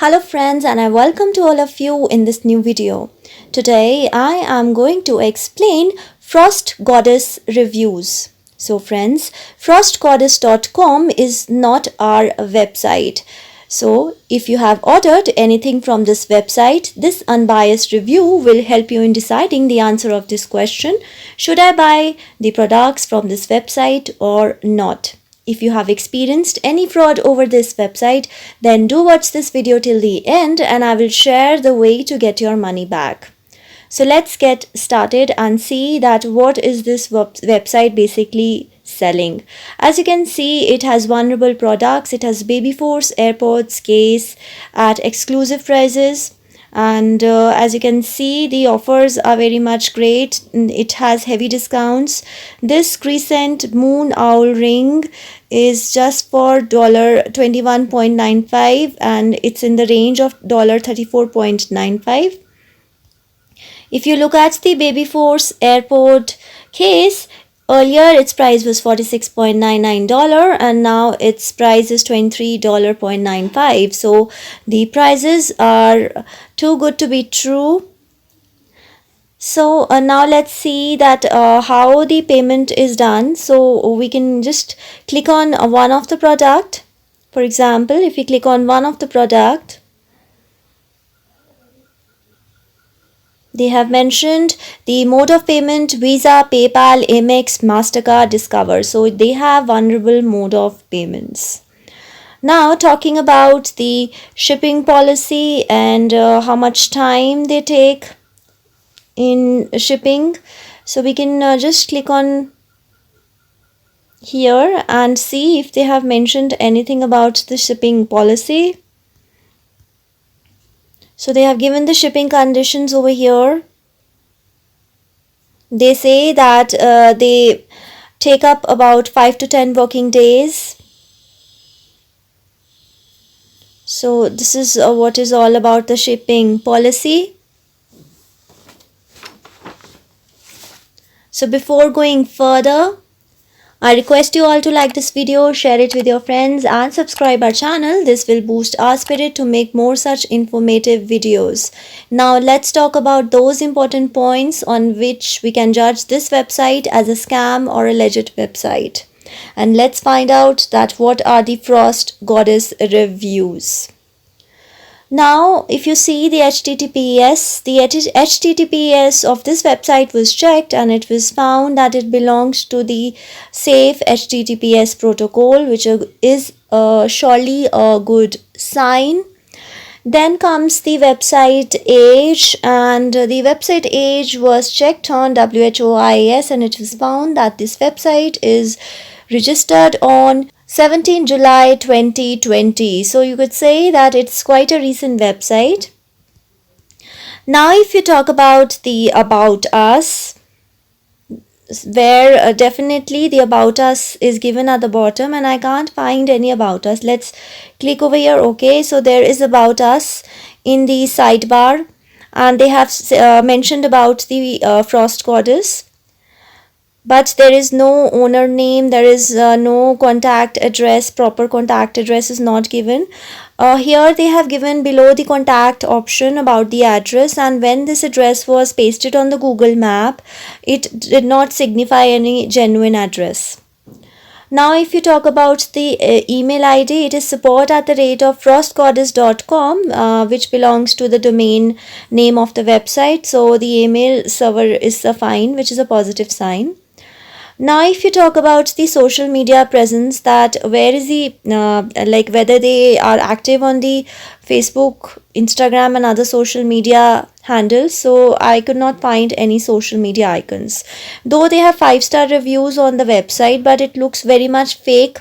Hello friends, and I welcome to all of you in this new video. Today I am going to explain Frost Goddess reviews. So friends, frostgoddess.com is not our website. So if you have ordered anything from this website, this unbiased review will help you in deciding the answer of this question. Should I buy the products from this website or not? If you have experienced any fraud over this website, then do watch this video till the end and I will share the way to get your money back. So let's get started and see that what is this website basically selling. As you can see, it has vulnerable products. It has Baby Force AirPods case at exclusive prices. And as you can see, the offers are very much great. It has heavy discounts. This Crescent Moon Owl ring is just for $21.95 and it's in the range of $34.95. If you look at the Baby Force AirPod case, earlier its price was $46.99 and now its price is $23.95. So the prices are too good to be true. So now let's see that how the payment is done. So we can just click on one of the product. For example, if we click on one of the product, they have mentioned the mode of payment: Visa, PayPal, Amex, MasterCard, Discover. So they have vulnerable mode of payments. Now talking about the shipping policy and how much time they take in shipping. So we can just click on here and see if they have mentioned anything about the shipping policy. So they have given the shipping conditions over here. They say that they take up about 5 to 10 working days. So this is what is all about the shipping policy. So before going further, I request you all to like this video, share it with your friends and subscribe our channel. This will boost our spirit to make more such informative videos. Now let's talk about those important points on which we can judge this website as a scam or a legit website. And let's find out that what are the Frost Goddess reviews. Now, if you see the HTTPS of this website was checked and it was found that it belongs to the safe HTTPS protocol, which is surely a good sign. Then comes the website age, and the website age was checked on WHOIS and it was found that this website is registered on 17 July 2020. So you could say that it's quite a recent website. Now if you talk about the About Us, where definitely the About Us is given at the bottom and I can't find any About Us. Let's click over here. Okay, so there is About Us in the sidebar and they have mentioned about the Frost Goddess. But there is no owner name, there is no contact address, proper contact address is not given. Here they have given below the contact option about the address, and when this address was pasted on the Google map, it did not signify any genuine address. Now if you talk about the email ID, it is support@frostgoddess.com, which belongs to the domain name of the website. So the email server is fine, which is a positive sign. Now if you talk about the social media presence, that where is the whether they are active on the Facebook, Instagram and other social media handles. So I could not find any social media icons, though they have 5-star reviews on the website, but it looks very much fake.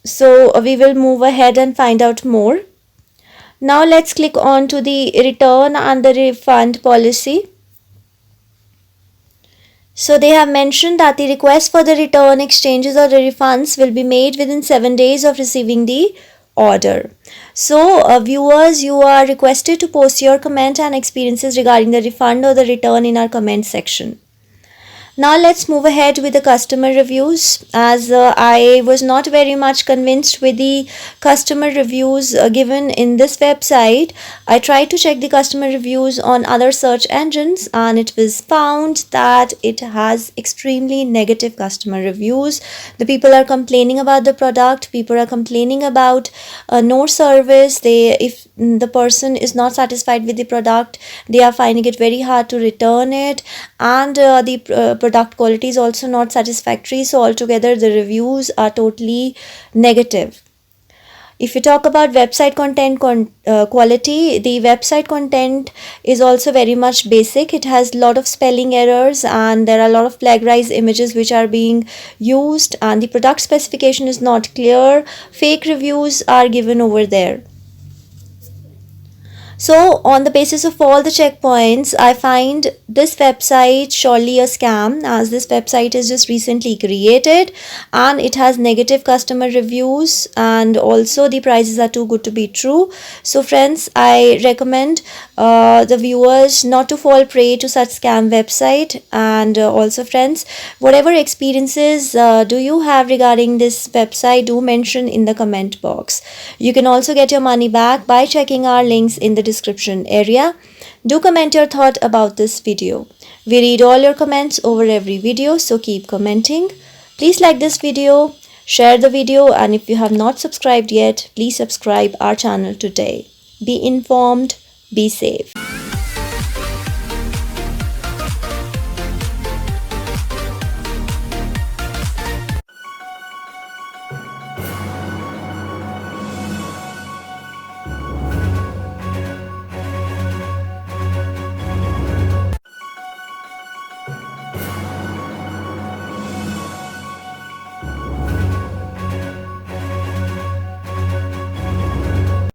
So we will move ahead and find out more. Now let's click on to the return and the refund policy. So they have mentioned that the request for the return, exchanges or the refunds will be made within 7 days of receiving the order. So viewers, you are requested to post your comment and experiences regarding the refund or the return in our comment section. Now let's move ahead with the customer reviews, as I was not very much convinced with the customer reviews given in this website. I tried to check the customer reviews on other search engines and it was found that it has extremely negative customer reviews. The people are complaining about the product, people are complaining about no service. If the person is not satisfied with the product, they are finding it very hard to return it, and the product quality is also not satisfactory. So altogether the reviews are totally negative. If you talk about website content quality, the website content is also very much basic. It has a lot of spelling errors and there are a lot of plagiarized images which are being used, and the product specification is not clear. Fake reviews are given over there. So on the basis of all the checkpoints, I find this website surely a scam, as this website is just recently created and it has negative customer reviews and also the prices are too good to be true. So friends, I recommend the viewers not to fall prey to such scam website. And also friends, whatever experiences do you have regarding this website, do mention in the comment box. You can also get your money back by checking our links in the description area. Do comment your thought about this video. We read all your comments over every video, so keep commenting. Please like this video, share the video, and if you have not subscribed yet, please subscribe our channel today. Be informed, be safe.